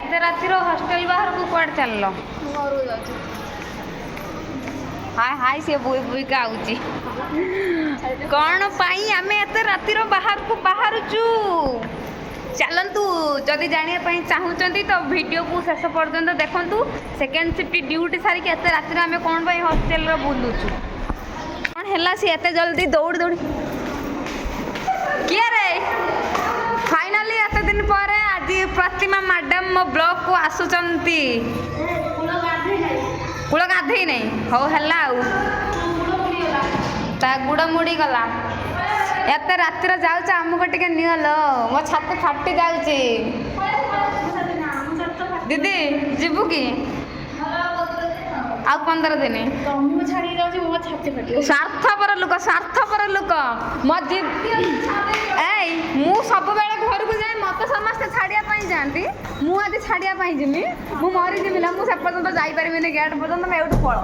ରାତିର ହଷ୍ଟେଲ ବାହାରକୁ କୁଆଡ଼େ ଚାଲିଲ? ଘରକୁ ଯାଉଛି। ହାय ହାय ସେ ବୁଇ ବୁଇକା ଆଉଛି। କ'ଣ ପାଇଁ ଆମେ ଏତେ ରାତିର ବାହାରକୁ ବାହାରୁଛୁ? ଚାଲନ୍ତୁ, ଯଦି ଜାଣିବା ପାଇଁ ଚାହୁଁଛନ୍ତି ତ ଭିଡ଼ିଓକୁ ଶେଷ ପର୍ଯ୍ୟନ୍ତ ଦେଖନ୍ତୁ। ସେକେଣ୍ଡ ସିଫ୍ଟ ଡ୍ୟୁଟି ସାରିକି ଏତେ ରାତିରେ ଆମେ କ'ଣ ପାଇଁ ହଷ୍ଟେଲରେ ବୁଲୁଛୁ? କ'ଣ ହେଲା ସେ ଏତେ ଜଲ୍ଦି ଦୌଡ଼ି ଦୌଡ଼ି? କିଏ ରେ? ଫାଇନାଲି ଏତେ ଦିନ ପରେ ଆଜି ପ୍ରତିମା ମ୍ୟାଡ଼ାମ ମୋ ବ୍ଲଗକୁ ଆସୁଛନ୍ତି। କୂଳ ଗାଧେଇ ନାହିଁ? ହଉ ହେଲା ଆଉ ତା ଗୁଡ଼ ମୁଡ଼ି ଗଲା। ଏତେ ରାତିରେ ଯାଉଛ ଆମକୁ ଟିକେ ନିଅଲ, ମୋ ଛାତି ଫାଟି ଯାଉଛି। ଦିଦି ଯିବୁ କି? ଆଉ 15 ଦିନ ତମକୁ ଛାଡ଼ିକି ଯାଉଛି, ମୋ ଛାତି ଫାଟିବ। ସ୍ୱାର୍ଥପର ଲୋକ, ସ୍ୱାର୍ଥପର ଲୋକ। ମୋ ଏଇ ମୁଁ ସବୁବେଳେ ଘରକୁ ଯାଇ ମତେ ସମସ୍ତେ ଛାଡ଼ିବା ପାଇଁ ଯାଆନ୍ତି, ମୁଁ ଆଜି ଛାଡ଼ିବା ପାଇଁ ଯିବି। ମୁଁ ମରିଯିବି ନା, ମୁଁ ସେ ପର୍ଯ୍ୟନ୍ତ ଯାଇପାରିବିନି ଗେଟ୍ ପର୍ଯ୍ୟନ୍ତ। ମୁଁ ଏଇଠୁ ପଳ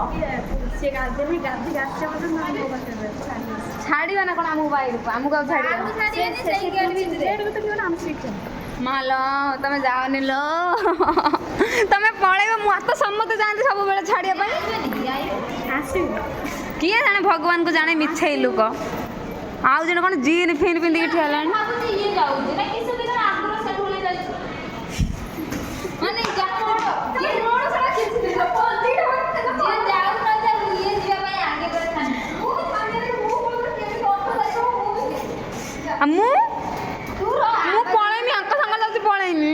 ସେ ଗାଧେଇ ଗାଧେଇକି ଆସିବା ପର୍ଯ୍ୟନ୍ତ ଛାଡ଼ିବା ନା କ'ଣ ଆମକୁ ବାଇରକୁ? ଆମକୁ ଆଉ ଛାଡ଼ିବା ମାଲ ତମେ ଯାଅନି ଲୋ, ତମେ ପଳେଇବ। ମତେ ସମସ୍ତେ ଯାଆନ୍ତି ସବୁବେଳେ ଛାଡ଼ିବା ପାଇଁ। କିଏ ଜାଣେ, ଭଗବାନଙ୍କୁ ଜାଣେ ମିଛେଇ ଲୋକ। ଆଉ ଜଣେ କ'ଣ ଜିନ୍ ଫିନ୍ ପିନ୍ଧିକି ଠିଆ ହେଲାଣି। ମୁଁ ପଳେଇମି, ଆଙ୍କ ସାଙ୍ଗ ଯାଉଛି ପଳେଇମି।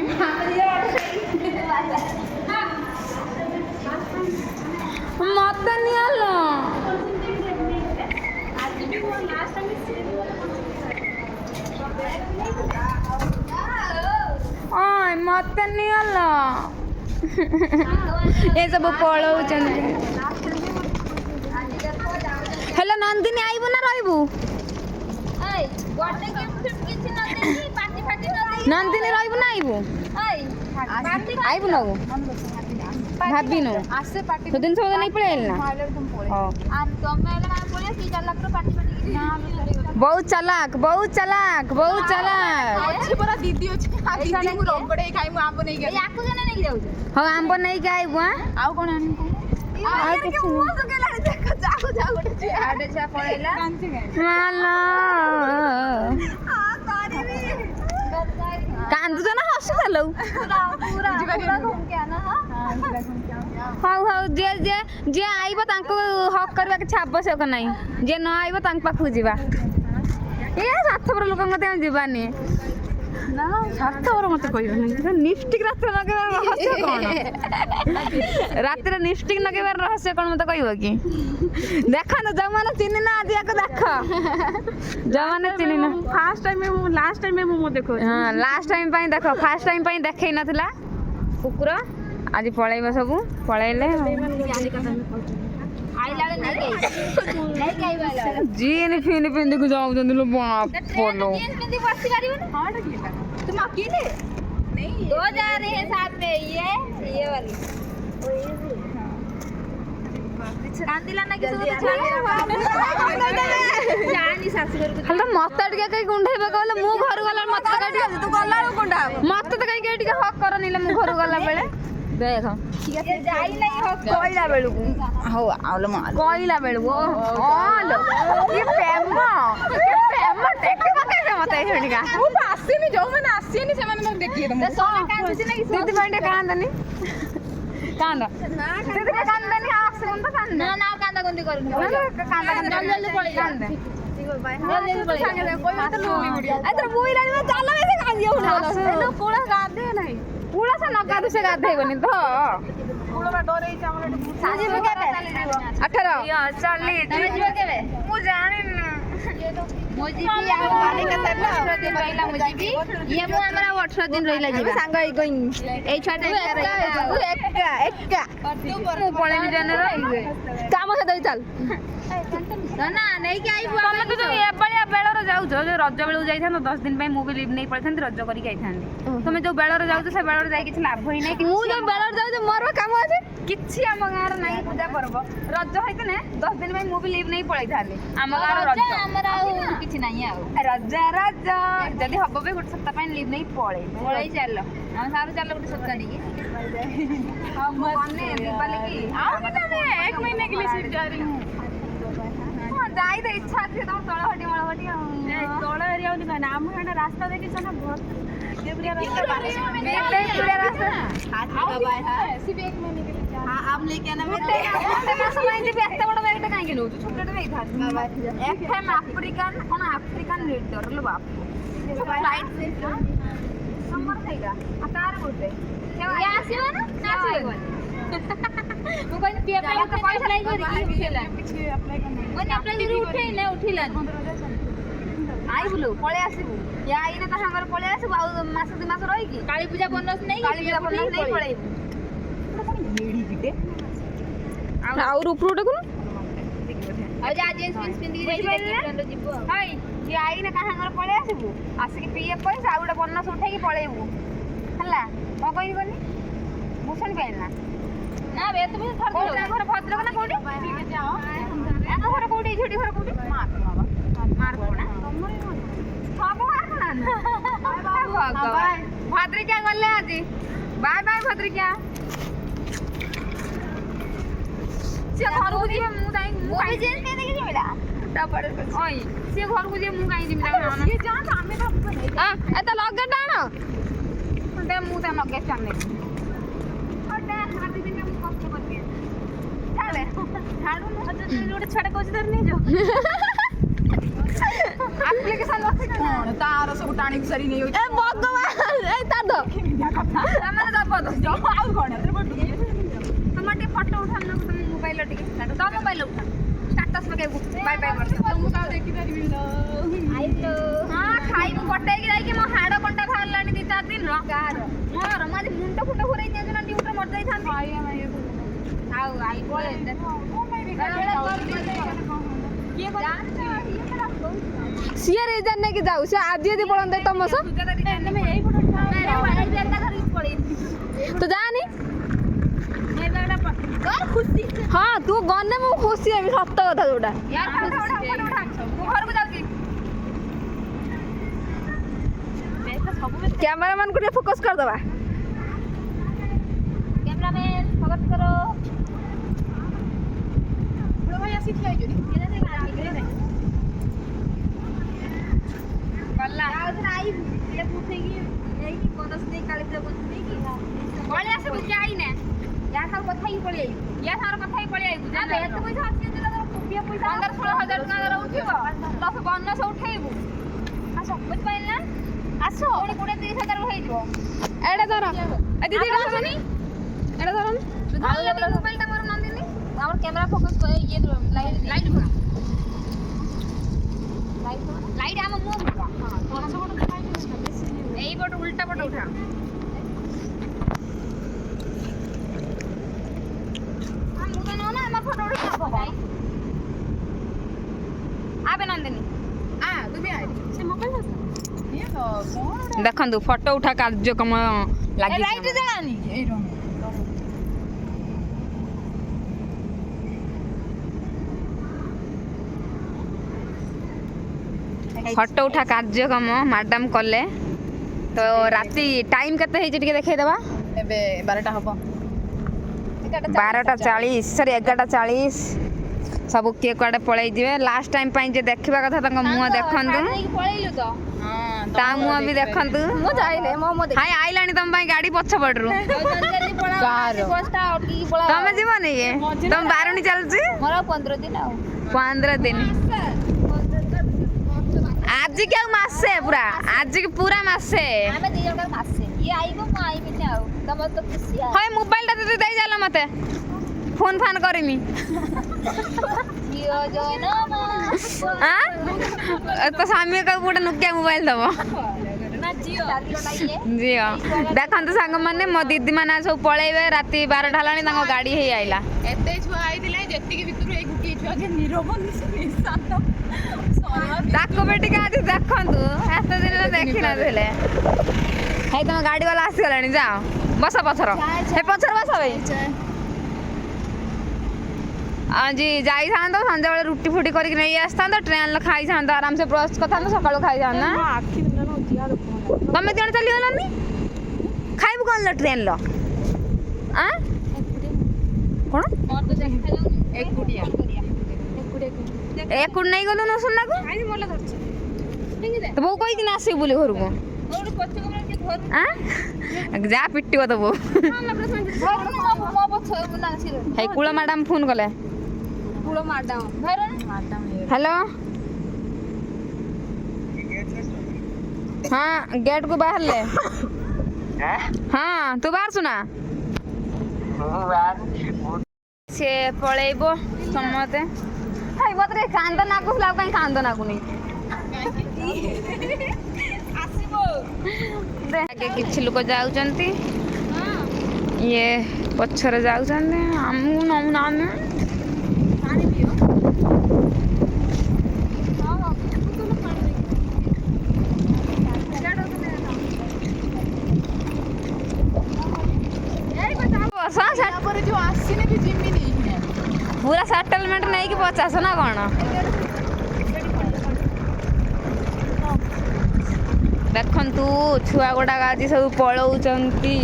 ମତେ ନିଅଲ, ମତେ ନିଅଲ। ଏସବୁ ପଳଉଛନ୍ତି। ହେଲେ ନନ୍ଦିନୀ ଆଇବୁ ନା ରହିବୁ? ନନ୍ଦିନୀ ରହିବୁ ନା ଆଇବୁ? ଆଇବୁ ନବୁ ଭାବିନୁ ସେଦିନ ସବୁ ନେଇ ପଳେଇ ଆଇଲି ନା। ବହୁତ ଚାଲାକ, ବହୁତ ଚାଲାକ, ବହୁତ ଚାଲାକ। ଦିଦି ଅଛି, ଦିଦିଙ୍କୁ ରଗଡେଇ ଖାଇ ମୁଁ ଆମ୍ବ ନେଇକି ହଉ ଆମ୍ବ ନେଇକି ଆଇବୁ। ଆଉ କ'ଣ ଆଣିବୁ? କାନ୍ଦୁଛ ନା ହସୁଥିଲ? ହଉ ହଉ, ଯିଏ ଆଇବ ତାଙ୍କୁ ହକ୍ କରିବା କିଛି ଆବଶ୍ୟକ ନାହିଁ। ଯିଏ ନ ଆଇବ ତାଙ୍କ ପାଖକୁ ଯିବା। ଏ ସ୍ୱାର୍ଥପର ଲୋକଙ୍କ କତିକି ଆମେ ଯିବାନି। ନା ସ୍ୱାର୍ଥପର ମତେ କହିବନି। ଲିପଷ୍ଟିକ୍ ରାତିରେ ଲଗେଇବାର ରହସ୍ୟ କ'ଣ? ରାତିରେ ଲିପଷ୍ଟିକ୍ ଲଗେଇବାର ରହସ୍ୟ କ'ଣ ମତେ କହିବ କି? ଦେଖନ୍ତୁ, ଯୋଉମାନେ ଚିହ୍ନିନ ଆଜି ୟାକୁ ଦେଖ। ଯୋଉମାନେ ଚିହ୍ନିନ ଫାର୍ଷ୍ଟ ଟାଇମ୍ ମୁଁ ଲାଷ୍ଟ ଟାଇମ୍ ମୁଁ ଦେଖୁଛି। ହଁ, ଲାଷ୍ଟ ଟାଇମ୍ ପାଇଁ ଦେଖ, ଫାର୍ଷ୍ଟ ଟାଇମ୍ ପାଇଁ ଦେଖେଇ ନଥିଲା କୁକୁର। ଆଜି ପଳେଇବ ସବୁ, ପଳେଇଲେ ଜିନ୍ ଫିନ୍ ପିନ୍ଧିକି ଯାଉଛନ୍ତି ଲୋ ବାପଲୋ। तुम अकेले नहीं? 2 जा रहे हैं साथ में, ये वाली कांदिला ना किसी को जानी सासू घर को। हल्ला मत ଟିକେ କଇ ଗୁଣ୍ଡେଇବା କହିଲେ ମୁଁ ଘରୁ ଗଲା ମତେ କାଟି तू गला रो गुंडा ମତେ ତ କାଇ ଟିକେ ହକ୍ କରନିଲେ ମୁଁ ଘରୁ ଗଲା ବେଳେ। ଦେଖ ये जाई नहीं हो କହିଲା ବେଳକୁ ହଉ ଆଉଲ ମାଲ କହିଲା ବେଳକୁ ଓଲୋ କି ପ୍ରେମ ଦେଖି ପକେଇବେ ମତେ ଏଇଠିକା। ମୁଁ ତ ଆସିନି, ଯୋଉମାନେ ଆସିନି ସେମାନେ ମୋତେ ଦେଖିବେ। ତମକୁ सोना कांदुची ना किसी ଦିଦି ପାଇଁ ଟିକେ କାନ୍ଦନି, କାନ୍ଦ ଦିଦି କାନ୍ଦନି। ଆସିବନି ତ କାନ୍ଦ ना ना कांदा गुंदी करूँ କାନ୍ଦ जल्दी पड़े କାନ୍ଦ। जल्दी पड़े ଏଥର ବୁଇ ଲାଗିବ, ଚାଲ ବେଶୀ କାନ୍ଦି ହଉନି। କୋଳ ଗାଧେ ନାହିଁ। ପୁଳା ସେ ନଗାଧୁ ସେ ଗାଧେଇବନି ତ। କୋଳ ବା ଡରେଇଛି ଆମର ଏଠି। ଯିବ କେବେ? 18 ଚାଲି ତମେ ଯିବ କେବେ? ମୁଁ ଜାଣିନି। ମୁଁ ଯିବି ଆଉ ମାଲିକା ତାର 18 ଦିନ ରହିଲା। ମୁଁ ଯିବି, ଇଏ ମୁଁ ଆମର 18 ଦିନ ରହିଲା ଯିବା ସାଙ୍ଗ ହେଇ ଗୋଇଂ। ଏଇ ଛୁଆଟା ଏକା ମୁଁ ପଳେଇବି ଜାଣିର କାମ ସହିତ ଚାଲ। ନା ନେଇକି ଆଇବୁ। ତମେ ତ ଯୋଉ ଏଭଳିଆ ବେଳରେ ଯାଉଛ, ଯୋଉ ରଜ ବେଳକୁ ଯାଇଥାନ୍ତ 10 ଦିନ ପାଇଁ, ମୁଁ ବି ଲିଭ୍ ନେଇ ପଳେଇଥାନ୍ତି, ରଜ କରିକି ଯାଇଥାନ୍ତି। ତମେ ଯୋଉ ବେଳରେ ଯାଉଛ ସେ ବେଳରେ ଯାଇ କିଛି ଲାଭ ହିଁ ନାହିଁ। ମୁଁ ଯୋଉ ବେଳରେ ଯାଉଛି ମୋର କାମ ଅଛି କିଛି। ଆମ ଗାଁର ନାହିଁ ପୂଜା ପର୍ବ, ରଜ ହେଇଥିଲେ 10 ଦିନ ପାଇଁ ମୁଁ ବି ଲିଭ୍ ନେଇ ପଳେଇଥାନ୍ତି। ଆମ ଗାଁର ରଜ ଆମର ଆଉ କିଛି ନାହିଁ ଆଉ। ରଜ ଯଦି ହବ ବି ଗୋଟେ ସପ୍ତାହ ପାଇଁ ଲିଭ୍ ନେଇ ପଳେଇ ଚାଲ। ଆମ ସାରୁ ଚାଲ ଗୋଟେ ସପ୍ତାହ ଟିକେ बने दीपावली की आओगे तो मैं 1 महीने के लिए सिर्फ जा रही हूँ। हां जाई दे इच्छा थी तो तळहटी मळहटी तोड़ा एरिया वाली का नाम है ना रास्ता देखे चलो बहुत ये पूरा रास्ता मेरे पूरा रास्ता बाबा है सिर्फ 1 महीने के लिए जा हां आप लेके आना ଗୋଟେ ମାସ ପାଇଁ ଯିବି ଏତେ ବଡ଼ ବ୍ୟାଗଟା କାହିଁକି ନଉଛୁ ଛୋଟଟେ ନେଇଥାନ୍ତି ଏଫଏମ୍ ଆଫ୍ରିକାନ କଣ ଆଫ୍ରିକାନ ଲିଡର लो बाप फ्लाइट से नंबर ସେଇଟା आ कार ଗୋଟେ ये आसीबो ना आसीबो ମୁଁ କହିଲି ପିଆ ପାଇଁ ତ ପଇସା ନାହିଁ କରି ଉଠେଇଲା पीछे अप्लाई करना ମାନେ ଆପ୍ଲାଏ କରି ଉଠେଇଲା ଉଠିଲା आई बुलु पळे आसीबु या आईने ता सागर पळे आसीबु आ मास दि मास रहिकी काली पूजा बोनस नहीं काली पूजा बोनस नहीं पळेइबु मेडी बिटे ଆଉ ରୁପରୁ ଦେଖୁନ ଆଉ ଯା जींस पिन पिंदी जाई ରେଷ୍ଟୁରାଣ୍ଟ ଯିବୁ हाय ये आईने ता सागर पळे आसीबु आसिकी पीए पैसा आ उडे बोनस उठेकी पळेइबु हल्ला को कहि कोनी भूषण पेना ना बे तुम थर कोन घर भद्रक ना कोडी ठीक है जाओ एना घर कोडी छोटी घर कोडी मार बाबा मार कोना सब मार कोना बाय भद्रिका गले आजी बाय बाय भद्रिका से घर को जीवे मु दाई मु काई जींस पिन देखि जिमिला डबड़ ओय से घर को जीवे मु काई जिमी दाई ये जा तो हमें तो नहीं ଏତେ ଲଗେଟ ଆଣ दे मु ता नगे चाने ओडे हाथ दिन मु कष्ट कर के छाड़े छाड़ू न ଗୋଟେ ଛଡା କହୁଛି ଧରି ନେଇ ଯାओ एप्लीकेशन लखे कौन तार सब टाणी सरी नहीं होई ଏ ଭଗବାନ ଏଇ ତାର ଦ क्या कथा तमने दब दो जाओ आउ कौन है बटू तमर टे फोटो उठान न तुम मोबाइल टिके तो मोबाइल उठा स्टेटस में बाय बाय कर तुम का देखि परिबी न आइलो हां खाई मु कटै कि जाई कि मो हाड़ कंटा खालानी 2-4 दिन रो कार मोर माजी मुंड फुंड घुराई दिया जना ड्यूटी मर जाई थान आई है ये आउ आई बोले ये ସିଏ ରିଜନ ନେଇକି ଯାଉ ସେ ଆଜି ଯଦି ପଳନ୍ତେ ତମ ସହ तुम यही फोटो मेरे वाइट बैग का धरी पड़ी ତୁ ଯାଆନି ये बैगटा कर खुशी ହଁ ତୁ ଗନେ ମୁଁ ଖୁସି ହେବି ସତ କଥା ଯୋଉଟା यार उठा उठा उठा उठा मु घर को जाउची କ୍ୟାମେରାମ୍ୟାନ୍ କୁ ଟିକେ ଫୋକସ୍ କରିଦେବା कैमरामैन फोकस करो बड़ा भाई ऐसी खिलाई जोड़ी गल्ला आउथरा आई ये पूछे कि यही कि बोनस नहीं काली पूजा बोनस नहीं कि बोले आसे बुझा आई ने या खाल कथा ही पड़ी आई या थार कथा ही पड़ी आई बुझा ना बे तो पैसा आसी जे तोर रुपया पैसा 15-16 हजार टका उठिबो प्लस बोनस उठेइबु आसो बुझ पाइल ना आसो 20-30 हजार होई जिवो ଏଇଟା ଧର ଏ ଦିଦି ଏଇଟା ଧରନି ଏଇଟା ଧରନି ଆଉ मोबाइल ता मोर नंदिनी और कैमरा फोकस करे ये लाइट लाइट भरा लाइट लाइट आम मुंह भरा हां तोरा सब दिखाई एई बट उल्टा बट उठा हम तो ना ना फोटो उठा भाई आबे नंदिनी आ तू भी आई से मोबाइल ये कौन ଦେଖନ୍ତୁ ଫଟୋ ଉଠା କାର୍ଯ୍ୟକ୍ରମ ଲାଗିଛି लाइट जलानी ए रो ଫଟୋ ଉଠା କାର୍ଯ୍ୟକ୍ରମ ମ୍ୟାଡାମ କଲେ ତ ରାତି ଟାଇମ୍ କେତେ ହେଇଛି ଟିକେ ଦେଖେଇଦେବା एबे 12टा हबो 12:40 ସରି 11:40 ସବୁ କିଏ କୁଆଡ଼େ ପଳେଇ ଯିବେ ଲାଷ୍ଟ ଟାଇମ୍ ପାଇଁ ଯେ ଦେଖିବା କଥା ତାଙ୍କ ମୁହଁ ଦେଖନ୍ତୁ पळेइलु तो हां ତା ମୁହଁ ବି ଦେଖନ୍ତୁ ମୁଁ ଯାଇନି ମୋ ହାଇ ଆଇଲାଣି ତମ ପାଇଁ ଗାଡ଼ି ପଛପଟରୁ जल्दी पळा कार। बसटा अटकी पळा ତମେ ଯିବନି କି ତମ ବାରୁଣୀ ଚାଲୁଛି मोर 15 दिन आउ 15 ଦିନ ଆଜିକି ଆଉ ମାସେ ପୁରା ଆଜିକି ପୁରା ମାସେ ଆମେ ଦି ଜଣ ମାସେ ये आइबो म आइबिନି आउ तब तो खुशी आ ହଇ ମୋବାଇଲଟା ତୁ ଦେଇ ଚାଲ ମତେ ଫୋନ୍ ଫାନ୍ କରିମି जियो जन ଆଁ ତ ସ୍ୱାମୀ କାହାକୁ ଗୋଟେ ନୋକିଆ ମୋବାଇଲ ଦବ ना जियो ये ଝିଅ ଦେଖନ୍ତୁ ସାଙ୍ଗମାନେ ମୋ ଦିଦି ମାନେ ସବୁ ପଳେଇବେ ରାତି 12ଟା ହେଲାଣି ତାଙ୍କ ଗାଡ଼ି ହେଇ ଆଇଲା एते छुआ आइदिले जेतिକି ଭିତରୁ ଏଇ ଗୁଟିଏ ଛୁଆ ଯେ ନିରବ ନିଶାନ୍ତ ତାକୁ ବି ଟିକେ ଆଜି ଦେଖନ୍ତୁ ଏତେ ଦିନ ଦେଖିନଥିଲେ ହେଇ ତମ ଗାଡ଼ି ବାଲା ଆସିଗଲାଣି ଯାଅ ବସ ପଛର ହେ ପଛରେ ବସ ଭାଇ ଆଜି ଯାଇଥାନ୍ତ ସନ୍ଧ୍ୟାବେଳେ ରୁଟି ଫୁଟି କରିକି ନେଇ ଆସିଥାନ୍ତ ଟ୍ରେନ୍ରେ ଖାଇଥାନ୍ତ ଆରାମସେ ବ୍ରସ୍ କରିଥାନ୍ତ ସକାଳୁ ଖାଇଥାନ୍ତ ନା ତମେ ଜଣେ ଚାଲିଗଲାନି ଖାଇ ଯିବୁ କ'ଣ ଲଟରି ଆଣିଲ ଆଁ କ'ଣ ଏକୁଟିଆ ଏକୁଟି ନେଇ ଗଲୁ ନା ସୁନାକୁ ତ ବୋଉ କହିକି ନା ଆସିବୁ ବୋଲି ଘରକୁ ଆଁ ଯା ପିଟିବ ତ ବୋଉ ହେଇ କୂଳ ମ୍ୟାଡାମ ଫୋନ କଲେ हेलो हाँ गेट को बाहर ले हाँ तू बाहर सुना से पळेइबो समते हाय मते कांद नाकु लाव काई कांद नाकु नहीं आसीबो आगे किछि लोक जाउचंती ये पछरे जाउचंती हमहु नौ नामे पूरा सेटलमेंट नहीं कि 50 ना कौन देखु छुआ गुड़ा आज सब पलौंती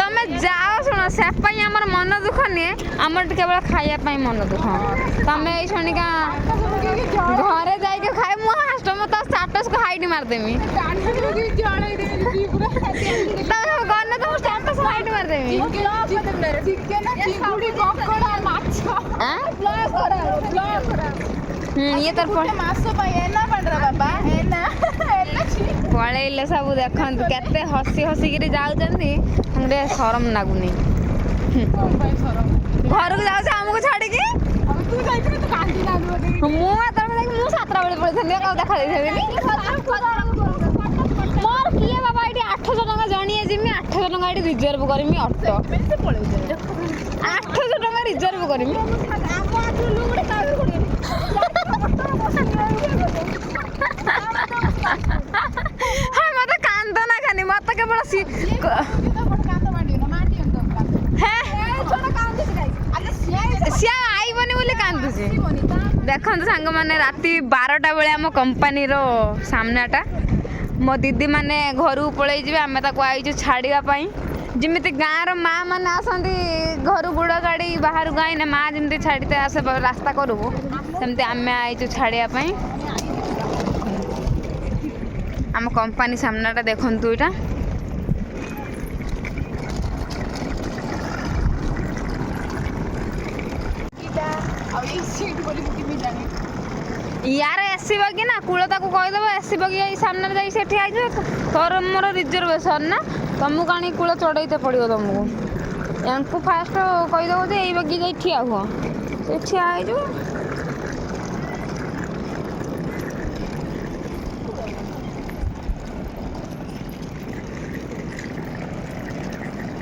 तमें जाओ शुण से आमर मन दुख नहीं आमर केवल खाइबा मन दुख तमें ये शुणिका घरे जाके खाए मुझे तो स्टाटस को हाइट मारदेमी गने तो स्टाटस हाइट मारदेमी ये तर पलैले सब देखु केते हसी हसिकी जाऊँगी शरम लगुनि घर को जाऊँ आमको छाड़ी मुझे सातटा बेले पड़े देखा मोर किए बाबा ये 800 टका जणिए जिमी 800 टका ये रिजर्व करमी ऑटो 800 टका रिजर्व करमी हाँ मत कांद ना खानी मत केवल सी आईबनी बोली कांदुची देखो सांग मैंने राति 12टा बेले आम कंपानी रो सामनाटा मो दीदी मैंने घर पलि जी आम आई छाड़ापी जमी गाँव माँ मैंने आसती घर गुड़ गाड़ी बाहर गाई माँ जमी छाड़ते आसे रास्ता करू सेमती आम आई छाड़ापी आम कंपानी सामनाटा देखु यहाँ यार आसब कि ना कूलता को कहीदेव आसब कि सामने जा तोर मोर रिजर्वेशन ना तुमको कहीं कूल चढ़ाइते पड़ो तुमको यांकू फास्ट कहीदेव जे ये बगी जा ठिया हुआ से ठिया हो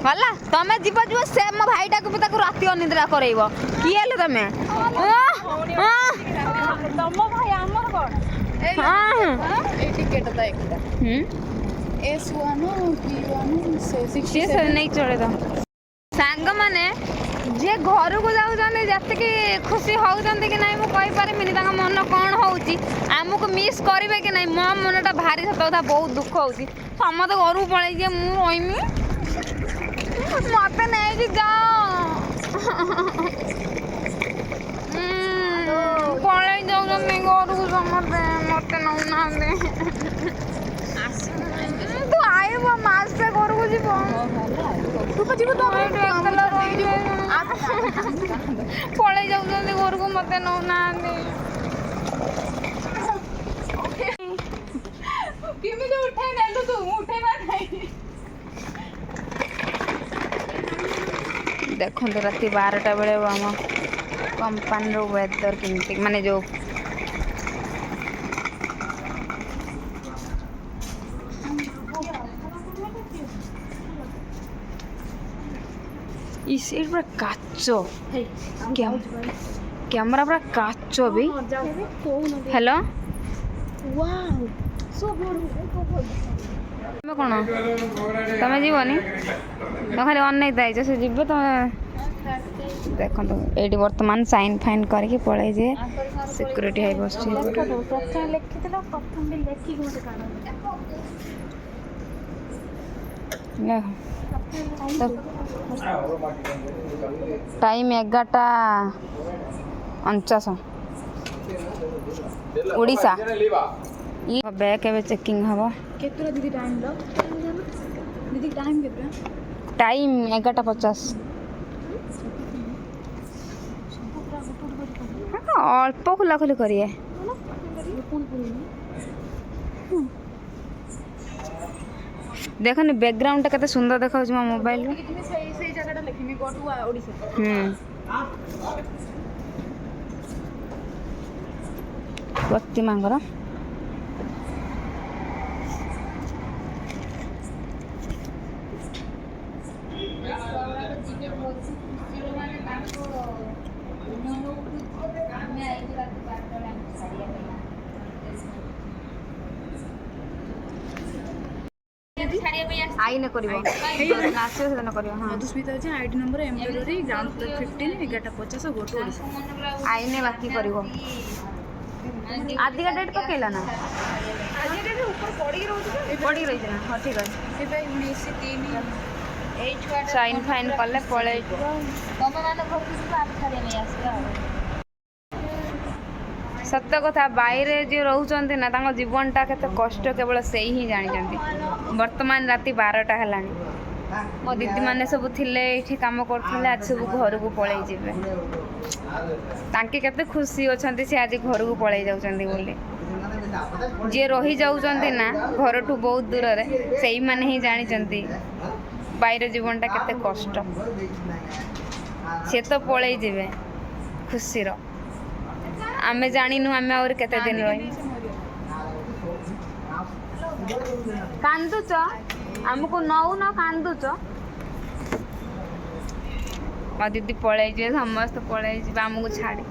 गला तमें जीव जीव से मो भाईटा को भी राति अनिद्रा करब किए तमें नहीं चले सांग मैंने जे घर को जाऊँ जैसे खुशी होती कि ना मुझे पारिनी मन कौन होमको मिस करेंगे कि ना मो मनटा भारी सत कथा बहुत दुख हो समस्त घर को पलि मुझे मत नहीं जाओ पलि जाऊँ घर को समस्ते मत नौना तू आईब मासे घर को जीव पलि जाऊँ घर को मत नौना देखो राति 12टा बेले आम कंपानी वेदर केमती माने जो पूरा काच कैमरा पूरा काच भी हेलो कौन तुम जीवनी तो खाली अन से जीव तुम ଦେଖନ୍ତୁ ଏଇଠି ବର୍ତ୍ତମାନ ସାଇନ୍ ଫାଇନ୍ କରିକି ପଳେଇ ଯେ ସିକ୍ୟୁରିଟି ହେଇ ବସିଛି ପ୍ରଥମେ ଲେଖିଥିଲ ପ୍ରଥମେ ଲେଖିକି ମୋତେ କାଢ଼। टाइम 11:49 ओडिशा बैग एवं चेकिंग हम केतरा दीदी टाइम लो दीदी टाइम केतरा टाइम 11:50 अल्प खुला खुली करिए देखनी बैकग्राउंड टा केते सुंदर देखा मो मोबाइल रो सही जगह लिखिमी गो टू ओडिशा प्रतिमा आईने करिवो नासियो सेदन करिवो हां मधुस्मिता जे ID number embroidery ground floor 15 11:50 go to Odisha आईने बाकी करिवो आदि का डेट पकेला ना आदि डेट ऊपर पड़ी रही ना हां ठीक है एबे 19:03 एई छुआ साइन फाइन कले पळे तम मान घर को छाड़िया में आसिया सत्य कथा बाहर जो रोचंती ना तांको जीवनटा केते कष्ट केवल से ही जानी वर्तमान राति 12टा हेलानी मो दीदी माने सब थिले एठी काम करथिले आज सब घर को पळै जिवे तांके केते खुशी अछंती से आज घर को पळै जाउचंती बोली जे रही जाउचंती ना घर ठू बहुत दूर रे सेही माने ही जानी चंती बाहर जीवनटा केते कष्ट से तो पळै जिवे खुशी रो आमे जानिनु आमे और केते दिन रही कांदुच हमको नौ न कांदुच आ दीदी पळै जे समस्त पळै जे हमको छाड़ी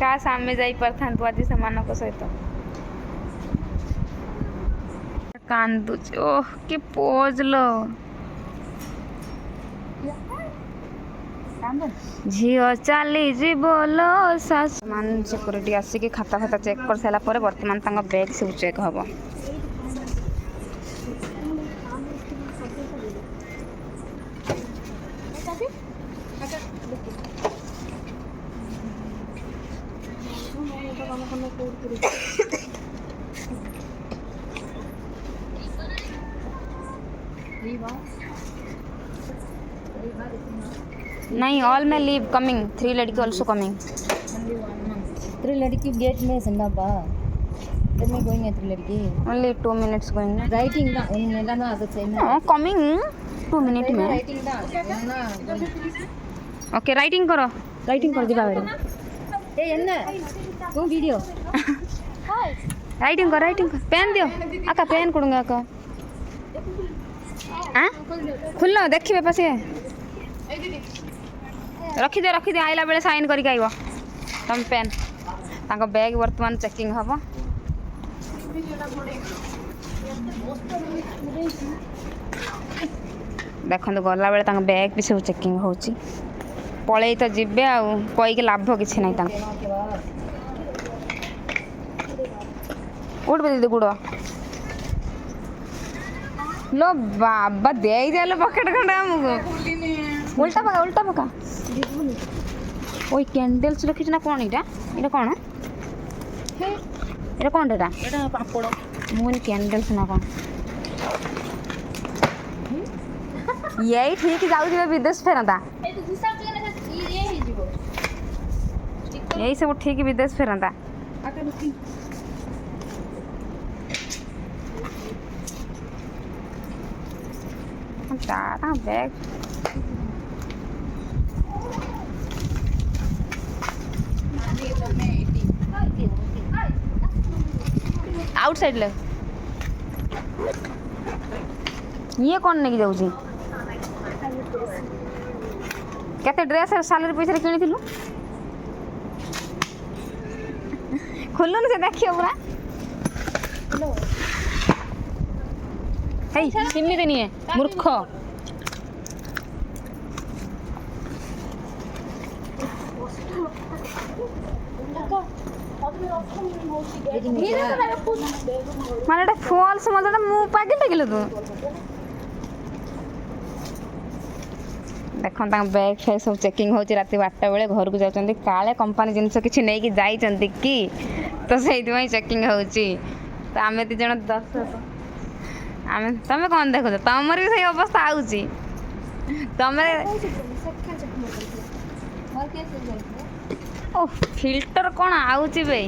का सामे जाई परथांतु आज समानक सहित कांदुच ओह के पोज लो झील चली जीवलो मान सिक्यूरीटी आसिक खाता खाता चेक कर सारा पर वर्तमान तांगा बैग सब चेक हम नहीं ऑल में लीव कमिंग 3 लड़की ऑल्सो कमिंग 3 लड़की गेट में संदाबा then we going at 3 लड़की only 2 minutes going writing da unna na adu chena coming 2 minutes में writing da na okay writing कर दिबा बेटा ए एन्ना तू वीडियो राइटिंग कर पेन दियो आका पेन कोडूंगा आका हां खुल्लो देखिबे पासे रखी दे आइला बेले साइन करके आइबो तम पेन तांको बैग वर्तमान चेकिंग हबो देखंतु गला बेले तांको बैग भी सब चेकिंग होची पळै त जिबे आ कोई के लाभ किछि नै तांको उठ बदी गुडो लो बाबा देई देलो पॉकेट खंडा हमको उल्टा पका ओई कैंडल्स रखी ना कोन इटा कौन एटा कौन एटा पापड़ मोन कैंडल्स ना कौन यही ठीक जाऊ विदेश फेरंता यही सब ठीक विदेश फेरंता बैग आउटसाइड ले ये कौन नहीं जाऊँ केते ड्रेस सालरी पैसा किनी थिलु खोलनु से देखियो पूरा ହେଇ ସେମିତି ନିଏ ମୂର୍ଖ। ମାନେ ଏଟା ଫଲ୍ସ ମଜାଟା ମୁଁ ପାଗିଲ ଲାଗିଲ ତୁ ଦେଖନ୍ତୁ ତାଙ୍କ ବ୍ୟାଗ୍ ଫ୍ୟାଗ୍ ସବୁ ଚେକିଂ ହେଉଛି ରାତି 12ଟା ବେଳେ ଘରକୁ ଯାଉଛନ୍ତି କାଳେ କମ୍ପାନୀ ଜିନିଷ କିଛି ନେଇକି ଯାଇଛନ୍ତି କି ତ ସେଇଥିପାଇଁ ଚେକିଂ ହେଉଛି। ତ ଆମେ 2 ଜଣ 10 ତମେ କ'ଣ ଦେଖୁଛ ତମର ବି ସେଇ ଅବସ୍ଥା ହେଉଛି ତମେ ଓ ଫିଲ୍ଟର କ'ଣ ଆଉଛି ବେ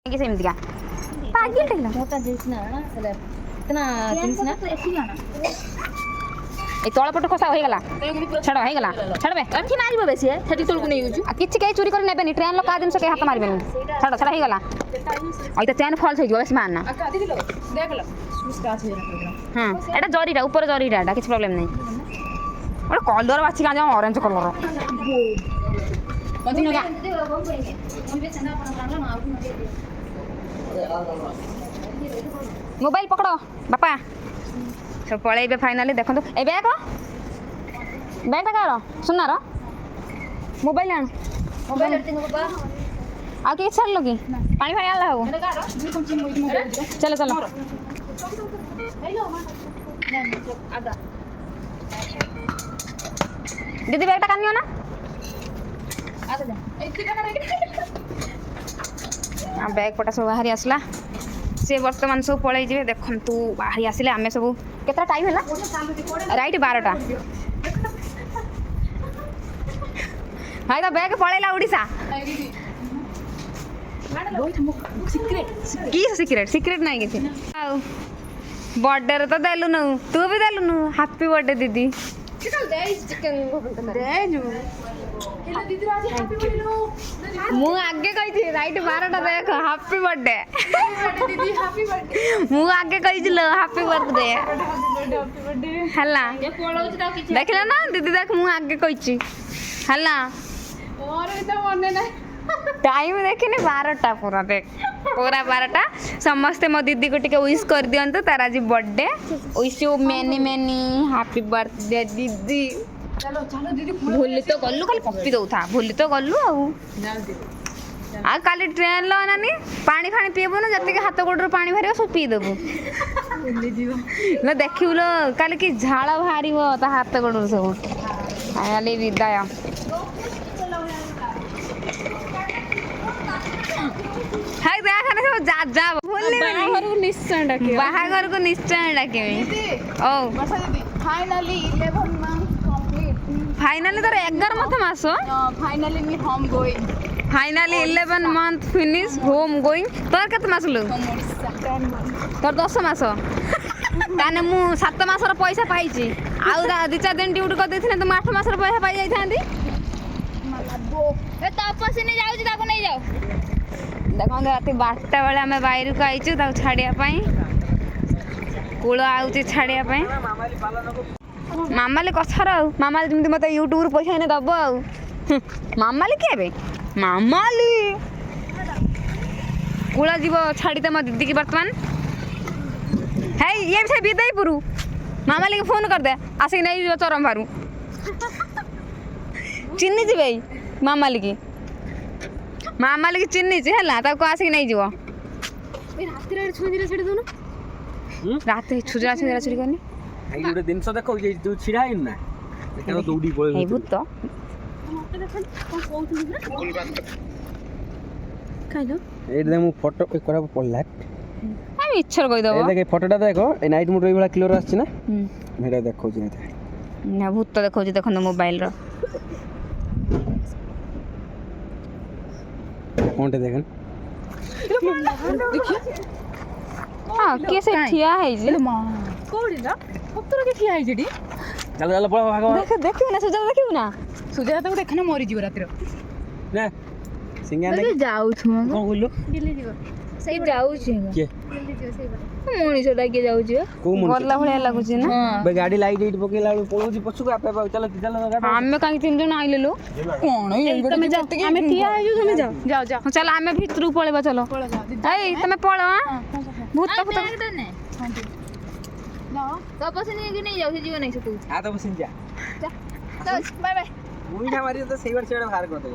ସେମିତିକା ପାଗିଲ এই তଳପଟ ଖସା ହେଇଗଲା ଛାଡ଼ ହେଇଗଲା ଛାଡ଼ ବେ ଏଠି ମାରିବ ବେଶୀ ସେଠି ତଳକୁ ନେଇଯାଉଛୁ। କିଛି କେହି ଚୋରି କରି ନେବେନି ଟ୍ରେନ୍ର କାହା ଜିନିଷ କେହି ହାତ ମାରିବେନି ଛାଡ଼ ଛାଡ଼ ହେଇଗଲା ଆଉ ତ ଚେନ୍ ଫଲ୍ସ ହେଇଯିବ ବେଶୀ ମାରନା ହଁ ଏଇଟା ଜରିଟା ଉପରେ ଜରିଟା ଏଇଟା କିଛି ପ୍ରୋବ୍ଲେମ୍ ନାହିଁ ଗୋଟେ କଲର୍ ବାଛିକି ଆଣିବ ଅରେଞ୍ଜ କଲର୍ ମୋବାଇଲ ପକଡ଼ ବାପା ସବୁ ପଳେଇବେ ଫାଇନାଲି ଦେଖନ୍ତୁ ଏ ବ୍ୟାଗ୍ଟା କାହାର ସୁନାର ମୋବାଇଲ ଆଣ ଆଉ କିଛି ଛାଡ଼ିଲ କି ପାଣି ଫାଣି ଆଣିଲା ହବ ଚାଲ ଚାଲ ଦିଦି ବ୍ୟାଗ୍ଟା କାନିଅ ନା ବ୍ୟାଗ୍ ପଟା ସବୁ ବାହାରି ଆସିଲା ସେ ବର୍ତ୍ତମାନ ସବୁ ପଳେଇ ଯିବେ ଦେଖନ୍ତୁ ବାହାରି ଆସିଲେ ଆମେ ସବୁ କେତେଟା ଟାଇମ୍ ହେଲା ରାଇଟ୍ 12ଟା ଭାଇ ତ ବ୍ୟାଗ୍ ପଳେଇଲା ଓଡ଼ିଶା କି ସିକ୍ରେଟ୍ ନାହିଁ କିଛି ଆଉ ବର୍ଥଡେରେ ତ ଦେଲୁନୁ ତୁ ବି ଦେଲୁନୁ ହାପି ବର୍ଥଡେ ଦିଦି ମୁଁ ଆଗେ କହିଛି ରାଇଟ୍ 12ଟା ଦେଖ ହାପି ବର୍ଥଡେ ମୁଁ ଆଗେ କହିଛି ଲୋ ହାପି ବର୍ଥଡେ ହେଲା ଦେଖିଲ ନା ଦିଦି ଦେଖ ମୁଁ ଆଗେ କହିଛି ହେଲା ଟାଇମ୍ ଦେଖିନି 12ଟା ପୁରା ଦେଖ ପୁରା 12ଟା ସମସ୍ତେ ମୋ ଦିଦିକୁ ଟିକେ ୱିଶ୍ କରିଦିଅନ୍ତୁ ତାର ଆଜି birthday wish you many many happy birthday ଦିଦି ଭୁଲି ତ ଗଲୁ ଖାଲି କପି ଦଉଥା ଭୁଲି ତ ଗଲୁ ଆଉ କାଲି ଟ୍ରେନ୍ ଲ ନାନି ପାଣି ଫାଣି ପିଇବୁନୁ ଯେତିକି ହାତ ଗୋଡ଼ରୁ ପାଣି ବାହାରିବ ସବୁ ପିଇଦେବୁ ନା ଦେଖିବୁ ଲୋ କାଲି କି ଝାଳ ବାହାରିବ ତା ହାତ ଗୋଡ଼ରୁ ସବୁ କାଲି ବିଦାୟ ହାଇ ଦେଖାନେ ସବୁ ଯା ବାହାଘରକୁ ନିଶ୍ଚୟ ଡାକିବି ବାହାଘରକୁ ନିଶ୍ଚୟ ଡାକିବି ଓ Finally 11 months complete. फाइनली तर 11 month मास Finally me home going. Finally 11 month finish home going तोर केत मास लो तोर 10 मास ताने मु 7 मास रो पैसा पाइची आउ 2-4 दिन ड्यूटी कर देथिने तो 8 मास रो पैसा पाई जाई थांदी ए तपसी ने जाउ छी ताको नै जाउ देखो राति 12टा बेले हमें बाहर को आइछु ताको छाड़िया पई कूल आउची छाड़िया पई मामाली कथर मामाली जमी मत यूट्यूब पैसा ने दब आ मामाली के मामाली कूला जीव छाड़ी मो दीदी की बर्तमान है ये भी विदयपुर मामाली के फोन कर दे आसिक नहीं चरम बारू चिन्नी जी भाई मामाली की चिन्नी है आसिक नहीं जीव रात छुजरा छुजरा छुरी करनी आई गोटे जिनस देख तू छिड़ा है ना देखो दौड़ी पळे ए भूत काइलो ए दे मु फोटो पे करा पड़ला हम इच्छर कहि दबो ए देख फोटोटा देखो ए नाइट मोड रे बला क्लियर आछि ना मेरा देखो जी मते ना भूत देखो देखो मोबाइल रो कोनटे देखन हां कैसे ठिया है जी କୋଉଠି ନା ସତରେ କି ଠିଆ ହେଇଛି ଏଠି चल चल पळ भागो देखियो ना सुजा देखियो ना ସୁଜାତାକୁ ଦେଖ ନା ମରିଯିବ ରାତିର ने सिंगा ने जाऊ छु कोन बोललो ଦିଲ୍ଲୀ ଯିବ ସେଇ ଯାଉଛି के ଦିଲ୍ଲୀ ଯିବ ସେଇ ବାଟେ ମଣିଷ ଲାଗି ଯାଉଛି को मन ଗଲା ଭଳିଆ ଲାଗୁଛି ନା बे गाड़ी लाइट इट पकेला पळौची पछुक आपे चल चल गाड़ी ଆମେ କାହିଁ ତିନି ଜଣ ଆଇଲେ लो କଣ ତମେ ଯାଅ ଆମେ ଠିଆ ହେଇଛୁ ତମେ ଯାଅ ଯାଅ ଯାଅ ଚାଲ ଆମେ ଭିତରକୁ ପଳେଇବା ଚାଲ ଏଇ ତମେ ପଳ ଭୂତ ଭୂତ तो पसंद नहीं कि नहीं जाओ जीवन नहीं सकू आ तो बसिन जा तो बाय बाय मुई ना मारी तो सही बार से बाहर कर दे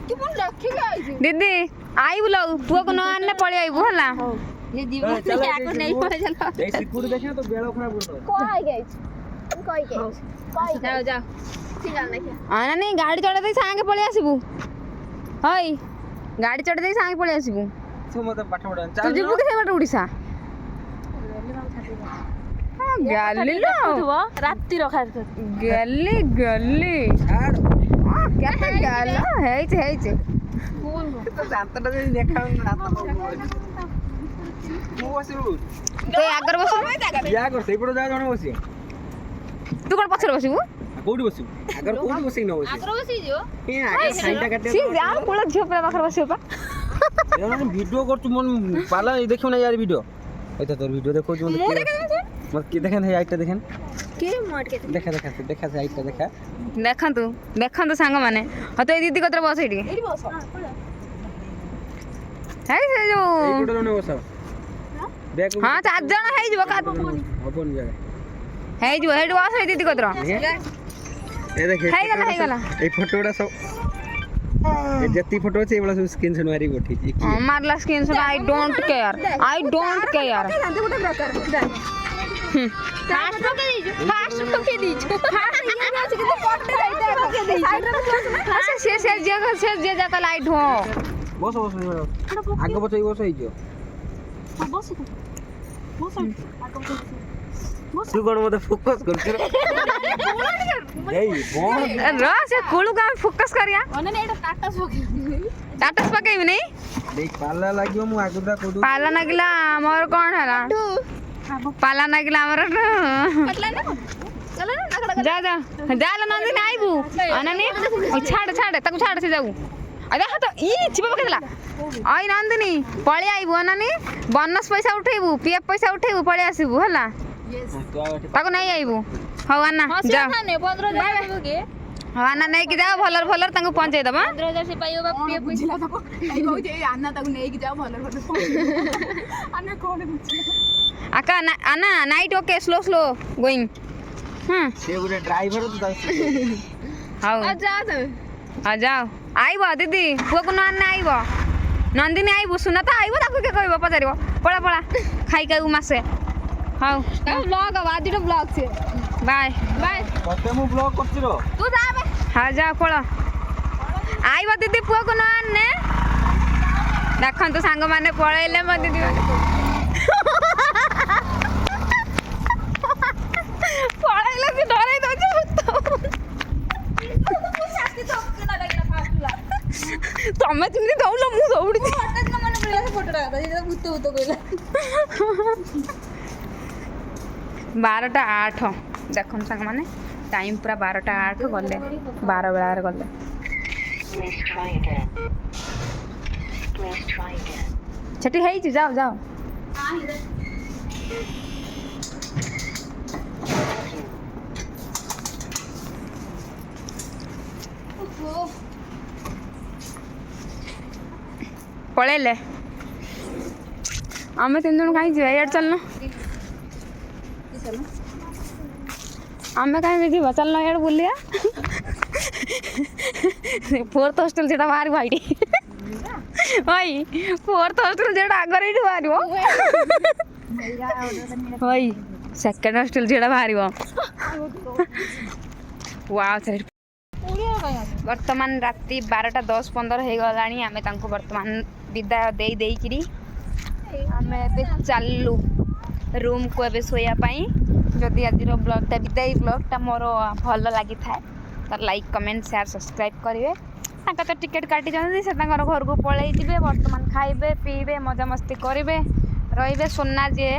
तू मन रखी के आई दीदी आइबु लो पुआ को न आनले पळे आइबु हला ये जीवन चलो, आको नहीं पड़े चलो ए सिक्योर देखे तो बेड़ा खराब कर दो को आई गई कोई जाओ जाओ ठीक है नहीं आना नहीं गाड़ी चढ़ा दे सांगे पळे आसीबु हई गाड़ी चढ़ा दे सांगे पळे आसीबु सो मत पाठ पढ़ा तू चल जीबु के बाटे उड़ीसा गली लो ରାତିର ଖାଇବା गली गली छाड़ केते गल हेइछ तो जानता दे देखा रात मु बसिबु तो आगर बस या कर सही पड़ जा जण बसी तू कोन पछर बसिबु कोडी बसिबु अगर कोडी बसी न बसी आग्रो बसी जो ए आगे साइडा काटे सी जाम कोला झियो पे पाखर बसियो पा यार वीडियो कर तू मन पाला देखियो ना यार वीडियो एता तोर वीडियो देखो जो मत की देखन है आइटा देखन के मोट के देखा से आइटा देखा देखंतु सांग माने ह तो ए दीदी कतरे बस एठी ଏଇଠି ବସ है से जो এই কোটো নে বসা देख हां चार जण है जो का अपन जगह है जो हेड बस है दीदी कतरे ए देख है गला ए फोटोडा सब ए जत्ती फोटो छै एबला सब स्क्रीनशॉट मारी बैठी छी मारला screenshot I don't care fast तो के दीजो फास्ट तो के दीजो फास्ट ये আছে কিন্তু পড়তে যাইতে আছে के दीजो अच्छा से जे जाका लाइट हो बस आगे बस बस है जो ବସ ବସ ଆଗ तू कोन मते फोकस कर एई बोन र से कोलू का फोकस करिया ଅନେ ଏଇଟା ଟାଟା ସୋକି टाटस पकेबी नहीं देख पाला लागियो मु आगुदा कोडू पाला नागिला हमर कोन हला पाला नागिला हमर पतला ना चलो ना नखड़ा जा जाला नंदिनी आइबु अननी छाड़ ताको छाड़ से जाऊ अरे हा तो ई छिपा पकेला आई नंदिनी पळे आइबु अननी बोनस पैसा उठेबु पीएफ पैसा उठेबु पळे आसीबु हला ताको नहीं आइबु हौ अन्ना जा ने 15000 देबो के हौ अन्ना नहीं कि जाओ भलर ताको पहुंचाई दबा 15000 से पाइयो बा पे ବୁଝିଲା ତାକୁ ଏଇ କହୁଛି ଏଇ ଆନ୍ନା ତାକୁ ନେଇକି ଯାଅ ଭଲ ଆମେ କଣ ବୁଝିଲା अक्का अन्ना नाइट ओके स्लो गोइंग से गुरे ड्राइवर तो हौ जा तो आ जाओ आइबो दीदी पुआ को नन्ना आइबो नंदिनी आइबो सुना त आइबो ताको के कहबो पचारिबो पळा खाइ के मासे हौ ब्लॉग आदिटा ब्लॉग से बाय कते मु ब्लॉग करछि रो तू जा बे हा जा पळा आइबो दीदी पुआ को नन्ने देखन तो सांग माने पळैले म दीदी पळैले भी डरै दछ तमे तुमने दौड़ मु दौड़ी फोटोटा भूत कहला 12:08 देखन सांग माने टाइम पूरा 12:08 गले 12 बेलार गले छठी है जाओ पळेले आमे तीन जण कहीं जीवा यार चलना आमे कहीं जीवा चलना यार बुलिया फोर्थ हॉस्टल जेटा बाहर भाईटी भाई फोर्थ हॉस्टल जेटा आगर एठी बाहरिबो भाई सेकंड हॉस्टल जेटा बाहरिबो वाओ सर वर्तमान राति 12:10-15 हो गलानी आमे तांको वर्तमान विदाय देई किरी आमे चलू रूम को एबे सोया पाई ଯଦି ଆଜିର ବ୍ଲଗ୍ଟା ବିଦାୟୀ ବ୍ଲଗ୍ଟା ମୋର ଭଲ ଲାଗିଥାଏ ତ ଲାଇକ୍ କମେଣ୍ଟ ସେୟାର ସବସ୍କ୍ରାଇବ୍ କରିବେ। ତାଙ୍କ ତ ଟିକେଟ୍ କାଟିଛନ୍ତି ସେ ତାଙ୍କର ଘରକୁ ପଳେଇ ଯିବେ। ବର୍ତ୍ତମାନ ଖାଇବେ ପିଇବେ ମଜାମସ୍ତି କରିବେ ରହିବେ। ସୁନା ଯିଏ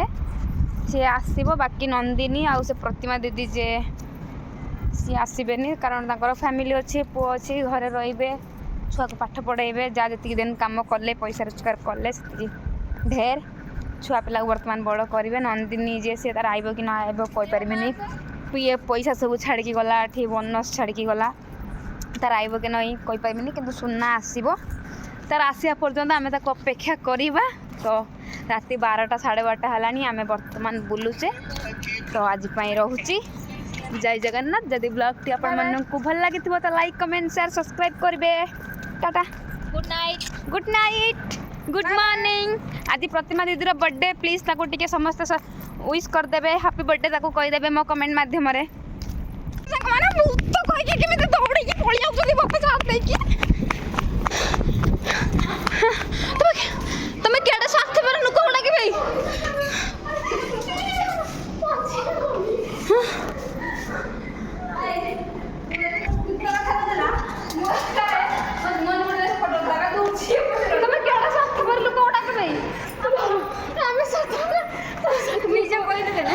ସିଏ ଆସିବ, ବାକି ନନ୍ଦିନୀ ଆଉ ସେ ପ୍ରତିମା ଦିଦି ଯେ ସିଏ ଆସିବେନି କାରଣ ତାଙ୍କର ଫ୍ୟାମିଲି ଅଛି, ପୁଅ ଅଛି, ଘରେ ରହିବେ, ଛୁଆକୁ ପାଠ ପଢ଼େଇବେ। ଯାହା ଯେତିକି ଦିନ କାମ କଲେ ପଇସା ରୋଜଗାର କଲେ ସେତିକି ଢେର। ଛୁଆ ପିଲାକୁ ବର୍ତ୍ତମାନ ବଡ଼ କରିବେ। ନନ୍ଦିନୀ ଯେ ସିଏ ତାର ଆଇବ କି ନ ଆଇବ କହିପାରିବିନି। ଇଏ ପଇସା ସବୁ ଛାଡ଼ିକି ଗଲା, ଏଠି ବୋନସ୍ ଛାଡ଼ିକି ଗଲା, ତାର ଆଇବ କି ନାହିଁ କହିପାରିବିନି। କିନ୍ତୁ ସୁନା ଆସିବ, ତାର ଆସିବା ପର୍ଯ୍ୟନ୍ତ ଆମେ ତାକୁ ଅପେକ୍ଷା କରିବା। ତ ରାତି 12ଟା 12:30 ହେଲାଣି, ଆମେ ବର୍ତ୍ତମାନ ବୁଲୁଛେ। ତ ଆଜି ପାଇଁ ରହୁଛି, ଜୟ ଜଗନ୍ନାଥ। ଯଦି ବ୍ଲଗ୍ଟି ଆପଣମାନଙ୍କୁ ଭଲ ଲାଗିଥିବ ତ ଲାଇକ୍ କମେଣ୍ଟ ସେୟାର ସବସ୍କ୍ରାଇବ୍ କରିବେ। ଟାଟା, good night. Good night, good morning. ଆଜି ପ୍ରତିମା ଦିଦିର ବର୍ଥଡେ, ପ୍ଲିଜ୍ ତାକୁ ଟିକେ ସମସ୍ତେ ୱିଶ୍ କରିଦେବେ, ହାପି ବର୍ଥଡେ ତାକୁ କହିଦେବେ ମୋ କମେଣ୍ଟ ମାଧ୍ୟମରେ। ସାଙ୍ଗମାନେ ଭୂତ କହିକି କେମିତି ଦୌଡ଼ିକି ପଳେଇ ଯାଉଛନ୍ତି ମୋତେ ଛାଡ଼ି ଦେଇକି। ତମେ କେଡ଼େ ସ୍ୱାର୍ଥପର ଲୋକ ଗୁଡ଼ା କି ଭାଇ? ତମେ କେଡ଼େ ସ୍ୱାର୍ଥପର ଲୋକ ଗୁଡ଼ା କି ଭାଇ? ଆମେ ନିଜେ କହିଦେଲେ ନା।